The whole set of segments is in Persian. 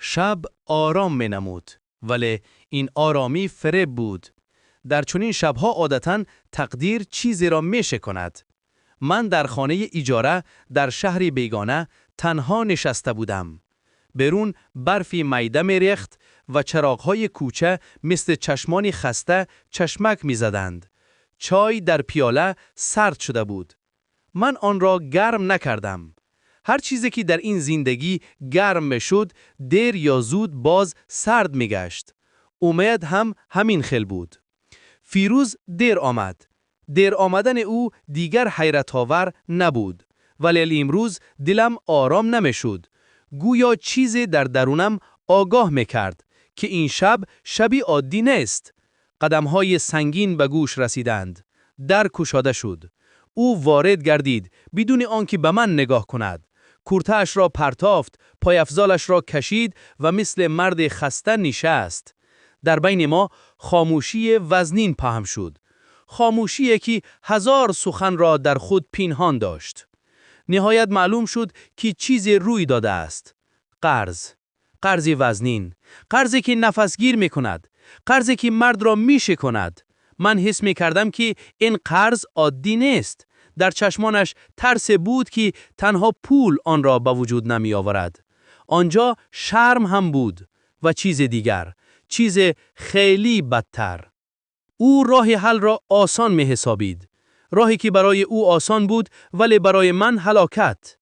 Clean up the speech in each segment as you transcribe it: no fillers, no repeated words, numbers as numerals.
شب آرام می نمود، ولی این آرامی فریب بود. در چنین شبها عادتاً تقدیر چیزی را می شکند. من در خانه اجاره در شهری بیگانه تنها نشسته بودم. برون برفی میده می ریخت و چراغ‌های کوچه مثل چشمانی خسته چشمک می زدند. چای در پیاله سرد شده بود. من آن را گرم نکردم. هر چیزی که در این زندگی گرم میشد دیر یا زود باز سرد میگشت. امید هم همین خیل بود. فیروز دیر آمد. دیر آمدن او دیگر حیرت آور نبود. ولی امروز دلم آرام نمیشد. گویا چیزی در درونم آگاه میکرد که این شبی عادی نیست. قدمهای سنگین به گوش رسیدند. در گشوده شد. او وارد گردید بدون آنکه به من نگاه کند. کرته‌اش را پرتافت، پایافزالش را کشید و مثل مرد خسته نشست. در بین ما خاموشی وزنین پهن شد. خاموشی که هزار سخن را در خود پنهان داشت. نهایت معلوم شد که چیزی روی داده است. قرض وزنین، قرضی که نفسگیر می کند، قرضی که مرد را می شکند. من حس می کردم که این قرض عادی نیست. در چشمانش ترس بود که تنها پول آن را به وجود نمی آورد. آنجا شرم هم بود و چیز دیگر، چیز خیلی بدتر. او راه حل را آسان می حسابید. راهی که برای او آسان بود ولی برای من هلاکت.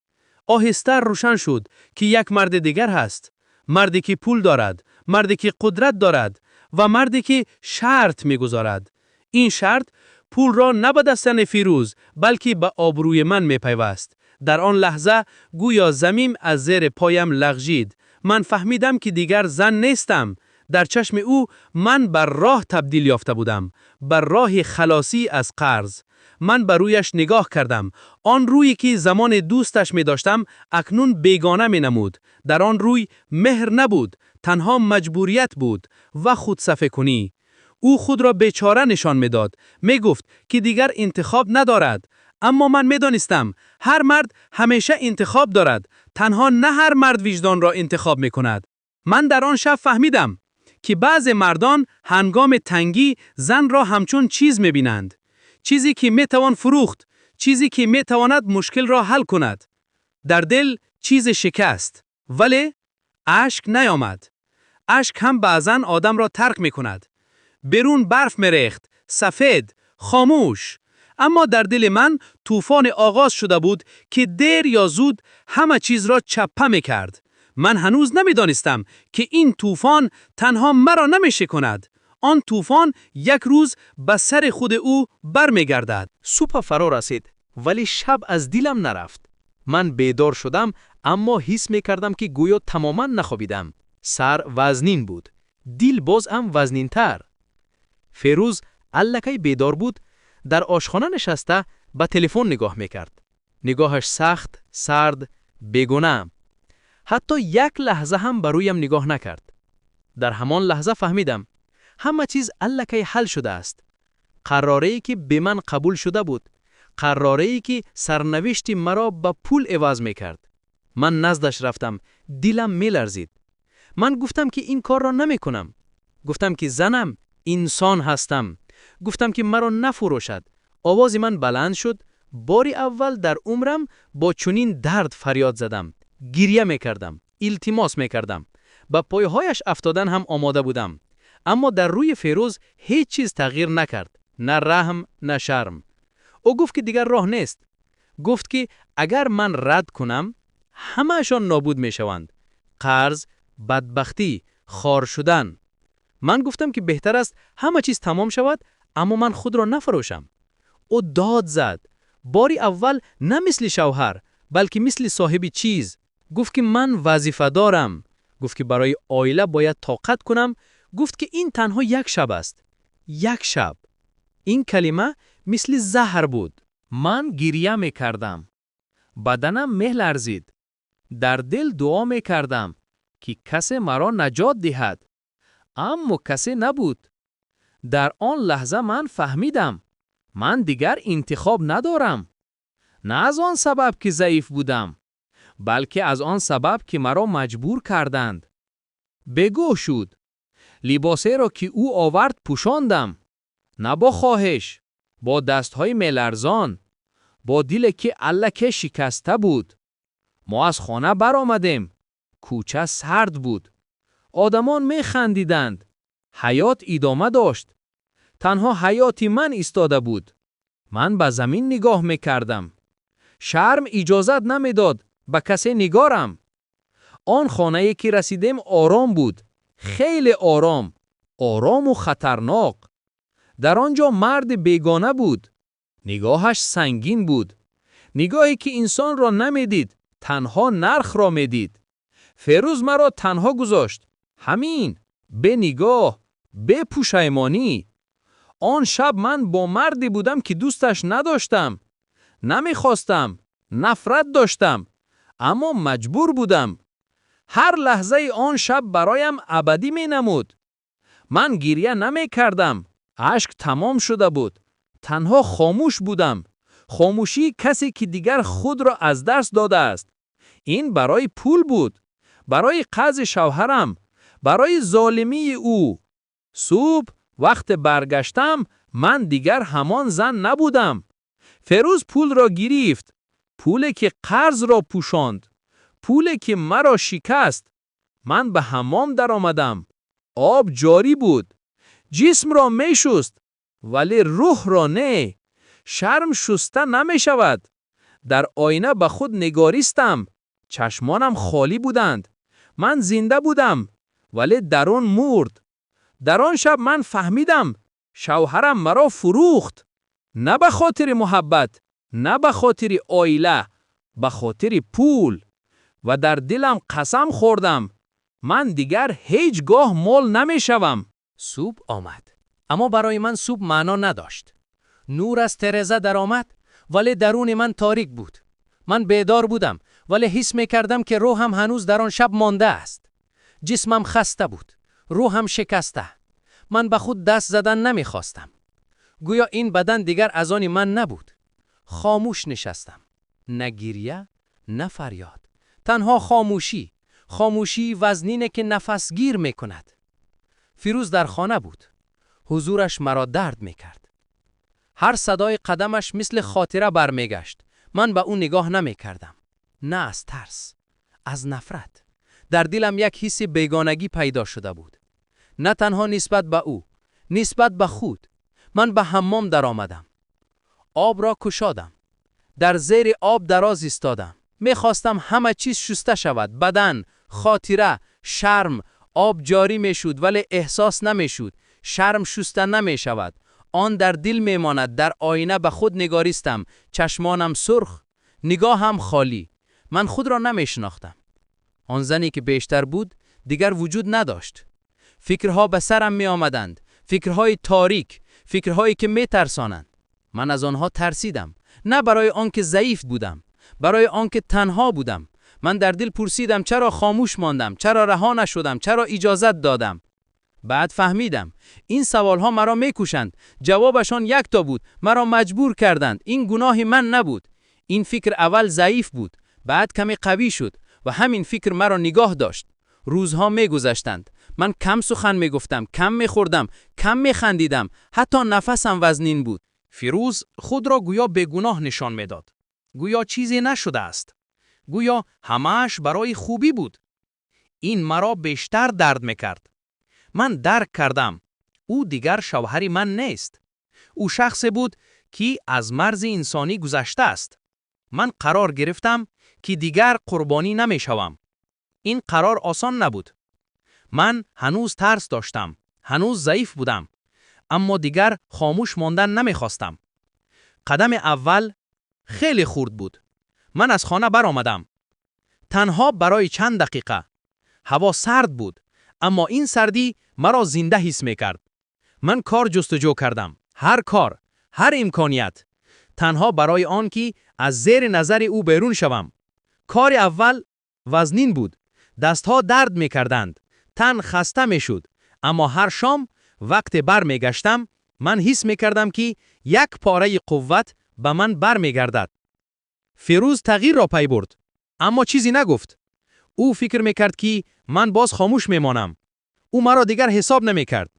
آهسته روشن شد که یک مرد دیگر هست. مردی که پول دارد، مردی که قدرت دارد و مردی که شرط می گذارد. این شرط پول را نه به دستن فیروز بلکه به آبروی من می پیوست. در آن لحظه گویا زمین از زیر پایم لغزید. من فهمیدم که دیگر زن نیستم. در چشم او من بر راه تبدیل یافته بودم، بر راه خلاصی از قرض. من بر رویش نگاه کردم. آن رویی که زمان دوستش می داشتم اکنون بیگانه می نمود. در آن روی مهر نبود، تنها مجبوریت بود و خودصفه کنی. او خود را بیچاره نشان میداد. میگفت که دیگر انتخاب ندارد. اما من میدانستم هر مرد همیشه انتخاب دارد. تنها نه هر مرد وجدان را انتخاب میکند. من در آن شب فهمیدم که بعض مردان هنگام تنگی زن را همچون چیز میبینند. چیزی که میتوان فروخت، چیزی که میتواند مشکل را حل کند. در دل چیز شکست، ولی اشک نیامد. اشک هم بعضن آدم را ترک میکند. برون برف میریخت، سفید، خاموش. اما در دل من طوفان آغاز شده بود که دیر یا زود همه چیز را چپه میکرد. من هنوز نمیدانستم که این طوفان تنها مرا نمیشکند. آن طوفان یک روز به سر خود او برمیگردد. صبح فرا رسید ولی شب از دلم نرفت. من بیدار شدم اما حس میکردم که گویا تماما نخوابیدم. سر وزنین بود، دل باز هم وزنین تر. فیروز الکی بیدار بود، در آشخانه نشسته به تلفن نگاه میکرد. نگاهش سخت، سرد، بیگانه. حتی یک لحظه هم برویم نگاه نکرد. در همان لحظه فهمیدم همه چیز الکی حل شده است. قراره‌ای که به من قبول شده بود، قراره‌ای که سرنوشت مرا به پول عوض میکرد. من نزدش رفتم، دلم میلرزید. من گفتم که این کار را نمیکنم. گفتم که زنم، انسان هستم. گفتم که مرا نفروشد. آواز من بلند شد. باری اول در عمرم با چنین درد فریاد زدم. گریه میکردم. التماس میکردم. با پایهایش افتادن هم آماده بودم. اما در روی فیروز هیچ چیز تغییر نکرد. نه رحم، نه شرم. او گفت که دیگر راه نیست. گفت که اگر من رد کنم همه‌شان نابود میشوند. قرض، بدبختی، خار شدن. من گفتم که بهتر است همه چیز تمام شود اما من خود را نفروشم. او داد زد. باری اول نه مثل شوهر بلکه مثل صاحب چیز. گفت که من وظیفه دارم. گفت که برای عائله باید طاقت کنم. گفت که این تنها یک شب است. یک شب. این کلمه مثل زهر بود. من گریه می کردم. بدنم می‌لرزید. در دل دعا می کردم که کسی مرا نجات دهد. اما کسی نبود. در آن لحظه من فهمیدم من دیگر انتخاب ندارم. نه از آن سبب که ضعیف بودم بلکه از آن سبب که مرا مجبور کردند. بگو شد. لباسه را که او آورد پوشاندم. نه با خواهش، با دستهای ملرزان، با دل که الکه شکسته بود. ما از خانه برآمدیم. کوچه سرد بود. آدمان می خندیدند. حیات ادامه داشت. تنها حیاتی من ایستاده بود. من به زمین نگاه می کردم. شرم اجازت نمی داد به کسی نگارم. آن خانه‌ای که رسیدیم آرام بود. خیلی آرام. آرام و خطرناک. در آنجا مرد بیگانه بود. نگاهش سنگین بود. نگاهی که انسان را نمیدید، تنها نرخ را میدید. فیروز مرا تنها گذاشت. همین، به نگاه، به پشیمانی. آن شب من با مردی بودم که دوستش نداشتم. نمیخواستم، نفرت داشتم، اما مجبور بودم. هر لحظه آن شب برایم ابدی می نمود. من گریه نمی کردم. اشک تمام شده بود. تنها خاموش بودم. خاموشی کسی که دیگر خود را از دست داده است. این برای پول بود. برای قرض شوهرم. برای ظالمی او. صبح وقت برگشتم من دیگر همان زن نبودم. فیروز پول را گرفت. پولی که قرض را پوشاند. پولی که مرا شکست. من به حمام در آمدم. آب جاری بود. جسم را می شست. ولی روح را نه. شرم شسته نمی شود. در آینه به خود نگاریستم. چشمانم خالی بودند. من زنده بودم. ولی درون مرد. در آن شب من فهمیدم شوهرم مرا فروخت. نه به خاطر محبت، نه به خاطر عائله، به خاطر پول. و در دلم قسم خوردم من دیگر هیچگاه مال نمی شوم. صبح آمد. اما برای من صبح معنا نداشت. نور از ترزه در آمد ولی درون من تاریک بود. من بیدار بودم ولی حس می کردم که روحم هنوز در آن شب مانده است. جسمم خسته بود. روحم شکسته. من به خود دست زدن نمی خواستم. گویا این بدن دیگر از آن من نبود. خاموش نشستم. نه گریه، نه فریاد. تنها خاموشی. خاموشی وزنینه که نفس گیر می کند. فیروز در خانه بود. حضورش مرا درد می کرد. هر صدای قدمش مثل خاطره برمی گشت. من به اون نگاه نمی کردم. نه از ترس. از نفرت. در دلم یک حس بیگانگی پیدا شده بود. نه تنها نسبت به او. نسبت به خود. من به حمام در آمدم. آب را کشادم. در زیر آب دراز ایستادم. می خواستم همه چیز شسته شود. بدن، خاطره، شرم. آب جاری می شود ولی احساس نمی شود. شرم شسته نمی شود. آن در دل می ماند. در آینه به خود نگاریستم. چشمانم سرخ. نگاهم خالی. من خود را نمی شناختم. آن زنی که بیشتر بود دیگر وجود نداشت. فکرها به سرم می آمدند. فکرهای تاریک. فکرهایی که می ترسانند. من از آنها ترسیدم. نه برای آنکه ضعیف بودم. برای آنکه تنها بودم. من در دل پرسیدم چرا خاموش ماندم؟ چرا رها نشدم؟ چرا اجازت دادم؟ بعد فهمیدم این سوالها مرا میکشند. جوابشان یک تا بود. مرا مجبور کردند. این گناه من نبود. این فکر اول ضعیف بود. بعد کمی قوی شد و همین فکر مرا نگاه داشت. روزها میگذشتند. من کم سخن میگفتم، کم میخوردم، کم میخندیدم. حتی نفسم وزنین بود. فیروز خود را گویا بیگناه نشان میداد. گویا چیزی نشده است. گویا همه‌اش برای خوبی بود. این مرا بیشتر درد میکرد. من درک کردم. او دیگر شوهری من نیست. او شخصی بود که از مرز انسانی گذشته است. من قرار گرفتم که دیگر قربانی نمیشوم. این قرار آسان نبود. من هنوز ترس داشتم. هنوز ضعیف بودم. اما دیگر خاموش ماندن نمیخواستم. قدم اول خیلی خرد بود. من از خانه برآمدم. تنها برای چند دقیقه. هوا سرد بود. اما این سردی مرا زنده حس می‌کرد. من کار جستجو کردم. هر کار، هر امکانیت. تنها برای آن که از زیر نظر او بیرون شوم. کار اول وزنین بود. دستها درد می‌کردند. تن خسته می‌شد. اما هر شام وقت برمیگشتم من حس می‌کردم که یک پاره قوت به من برمیگردد. فیروز تغییر را پی برد. اما چیزی نگفت. او فکر می‌کرد که من باز خاموش میمانم. او مرا دیگر حساب نمیکرد.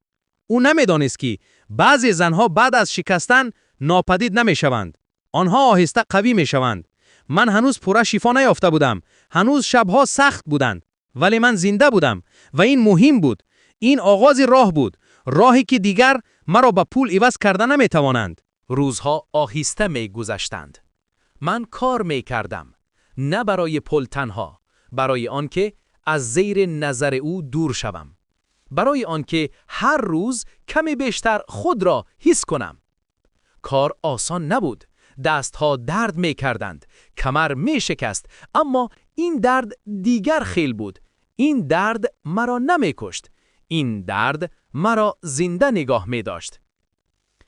او نمیدانست که بعضی زنها بعد از شکستن ناپدید نمیشوند. آنها آهسته قوی میشوند. من هنوز پورا شفا نیافته بودم. هنوز شبها سخت بودند. ولی من زنده بودم و این مهم بود. این آغاز راه بود. راهی که دیگر مرا به پول عوض کردن نمیتوانند. روزها آهسته می‌گذشتند. من کار می‌کردم، نه برای پول تنها، برای آنکه از زیر نظر او دور شوم، برای آنکه هر روز کمی بیشتر خود را حس کنم. کار آسان نبود. دستها درد می‌کردند، کمر می‌شکست، اما این درد دیگر خیل بود. این درد مرا نمی‌کشت. این درد مرا زنده نگاه می‌داشت.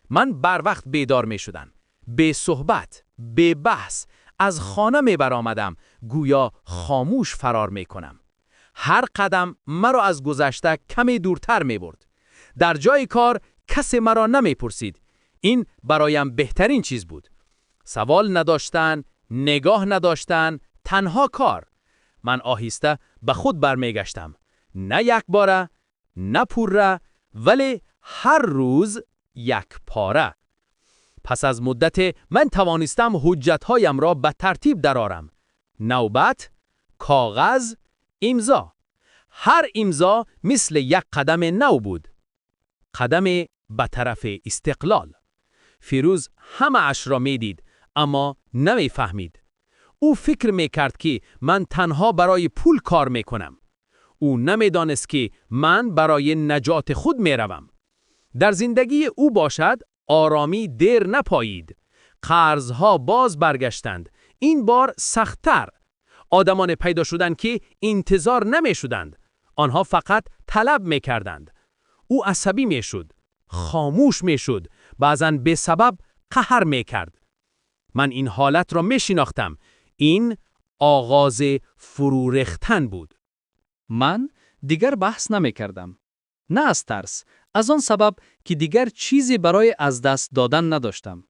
من بر وقت بیدار می شدم. به صحبت، به بحث، از خانه می برآمدم، گویا خاموش فرار می کنم. هر قدم مرا از گذشته کمی دورتر می برد. در جای کار کسی مرا نمی پرسید. این برایم بهترین چیز بود. سوال نداشتن، نگاه نداشتن، تنها کار. من آهسته به خود برمی گشتم. نه یک باره، نه پوره، ولی هر روز یک پاره. پس از مدت من توانستم حجتهایم را به ترتیب درآورم. نوبت، کاغذ، امضا. هر امضا مثل یک قدم نو بود. قدم به طرف استقلال. فیروز همه اش را میدید اما نمیفهمید. او فکر میکرد که من تنها برای پول کار میکنم. او نمیدانست که من برای نجات خود میروم. در زندگی او باشد آرامی دیر نپایید. قرضها باز برگشتند. این بار سخت‌تر. آدمان پیدا شدند که انتظار نمی شدند. آنها فقط طلب می کردند. او عصبی می شد. خاموش می شد. بعضاً به سبب قهر می کرد. من این حالت را می شناختم. این آغاز فرو ریختن بود. من دیگر بحث نمی کردم. نه از ترس، از آن سبب که دیگر چیزی برای از دست دادن نداشتم.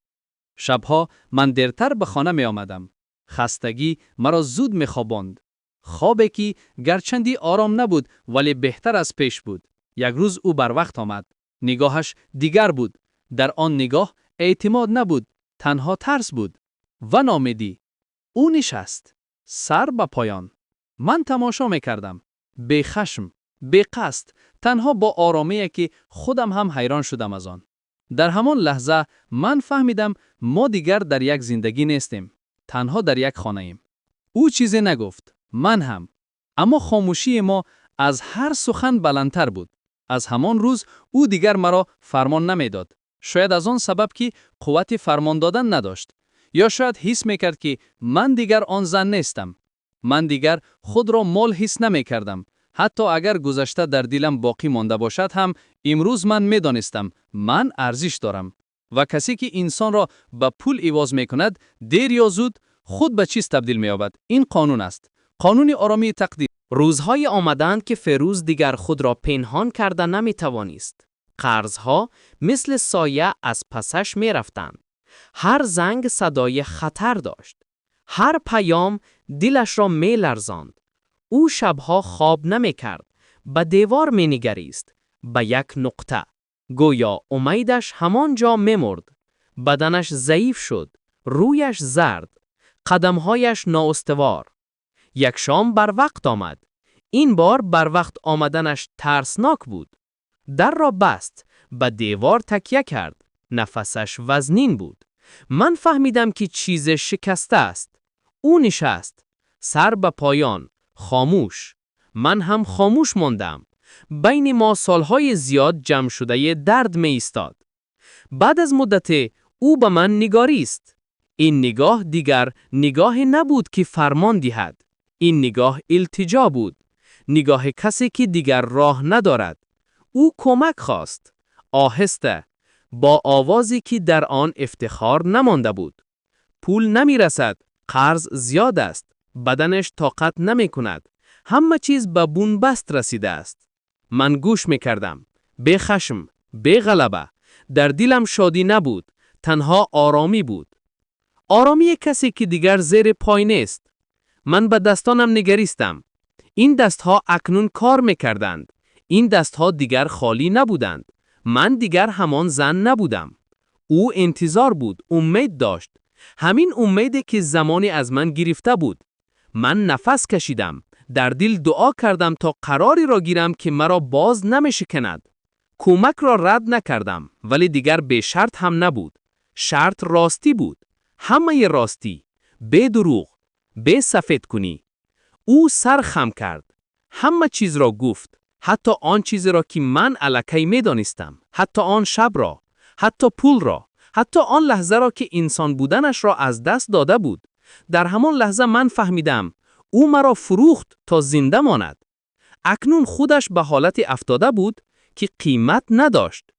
شبها من دیرتر به خانه می آمدم. خستگی مرا زود می خواباند. خوابی که گرچندی آرام نبود ولی بهتر از پیش بود. یک روز او بر وقت آمد. نگاهش دیگر بود. در آن نگاه اعتماد نبود، تنها ترس بود و ناامیدی. او نشست، سر به پایان. من تماشا می کردم. بی خشم، بی قصد، تنها با آرامی که خودم هم حیران شدم از آن. در همان لحظه من فهمیدم ما دیگر در یک زندگی نیستیم. تنها در یک خانه ایم. او چیزی نگفت. من هم. اما خاموشی ما از هر سخن بلندتر بود. از همان روز او دیگر مرا فرمان نمیداد. شاید از آن سبب که قوت فرمان دادن نداشت. یا شاید حس میکرد که من دیگر آن زن نیستم. من دیگر خود را مال حس نمی کردم. حتی اگر گذشته در دلم باقی مانده باشد هم امروز من میدانستم من ارزش دارم. و کسی که انسان را به پول عوض می کند دیر یا زود خود به چیز تبدیل می یابد. این قانون است. قانون آرامی تقدیر. روزهای آمدند که فیروز دیگر خود را پنهان کرده نمی توانست. قرضها مثل سایه از پسش می رفتند. هر زنگ صدای خطر داشت. هر پیام دلش را می لرزاند. او شبها خواب نمی کرد. به دیوار می نگریست. به یک نقطه. گویا امیدش همان جا می مرد. بدنش ضعیف شد. رویش زرد. قدمهایش نااستوار. یک شام بر وقت آمد. این بار بر وقت آمدنش ترسناک بود. در را بست. به دیوار تکیه کرد. نفسش وزنین بود. من فهمیدم که چیز شکسته است. او نشست. سر به پایان. خاموش. من هم خاموش ماندم. بین ما سالهای زیاد جمع شده درد می ایستاد. بعد از مدت او به من نگاریست. این نگاه دیگر نگاه نبود که فرمان دهد. این نگاه التجا بود. نگاه کسی که دیگر راه ندارد. او کمک خواست. آهسته. با آوازی که در آن افتخار نمانده بود. پول نمی رسد. قرض زیاد است. بدنش طاقت نمی کند. همه چیز به بنبست رسیده است. من گوش می کردم. بی خشم. بی غلبه. در دلم شادی نبود. تنها آرامی بود. آرامی کسی که دیگر زیر پای نیست. من به دستانم نگریستم. این دستها اکنون کار میکردند. این دستها دیگر خالی نبودند. من دیگر همان زن نبودم. او انتظار بود، امید داشت. همین امیدی که زمانی از من گرفته بود. من نفس کشیدم. در دل دعا کردم تا قراری را گیرم که مرا باز نمیشکند. کمک را رد نکردم، ولی دیگر به شرط هم نبود. شرط راستی بود. همه راستی. به دروغ. به سفید کنی. او سر خم کرد. همه چیز را گفت. حتی آن چیزی را که من الکی می دانستم. حتی آن شب را. حتی پول را. حتی آن لحظه را که انسان بودنش را از دست داده بود. در همان لحظه من فهمیدم. او مرا فروخت تا زنده ماند. اکنون خودش به حالت افتاده بود که قیمت نداشت.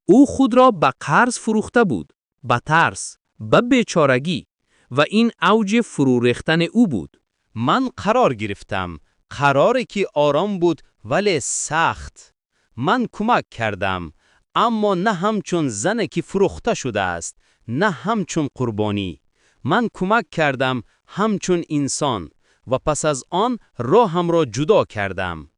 او خود را به قرض فروخته بود. به ترس. به بیچارگی. و این اوج فرو ریختن او بود. من قرار گرفتم. قراری که آرام بود ولی سخت. من کمک کردم. اما نه همچون زنی که فروخته شده است. نه همچون قربانی. من کمک کردم همچون انسان. و پس از آن راهم را جدا کردم.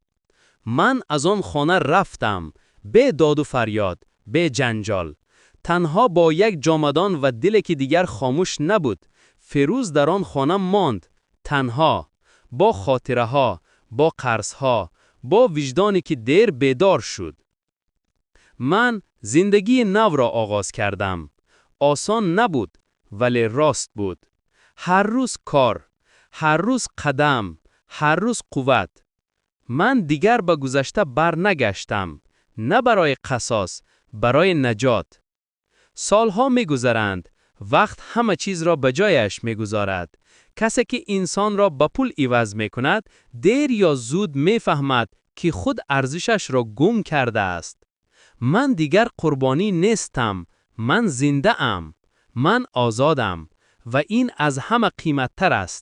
من از آن خانه رفتم. به داد و فریاد. به جنجال. تنها با یک جامدان و دلی که دیگر خاموش نبود. فیروز در آن خانه ماند. تنها. با خاطره ها. با قرض ها. با وجدانی که دیر بیدار شد. من زندگی نو را آغاز کردم. آسان نبود. ولی راست بود. هر روز کار. هر روز قدم. هر روز قوت. من دیگر به گذشته بر نگشتم. نه برای قصاص. برای نجات. سالها می گذرند. وقت همه چیز را به جایش می گذارد. کسی که انسان را به پول عوض می کند، دیر یا زود می فهمد که خود ارزشش را گم کرده است. من دیگر قربانی نیستم. من زنده ام. من آزادم. و این از همه قیمت تر است.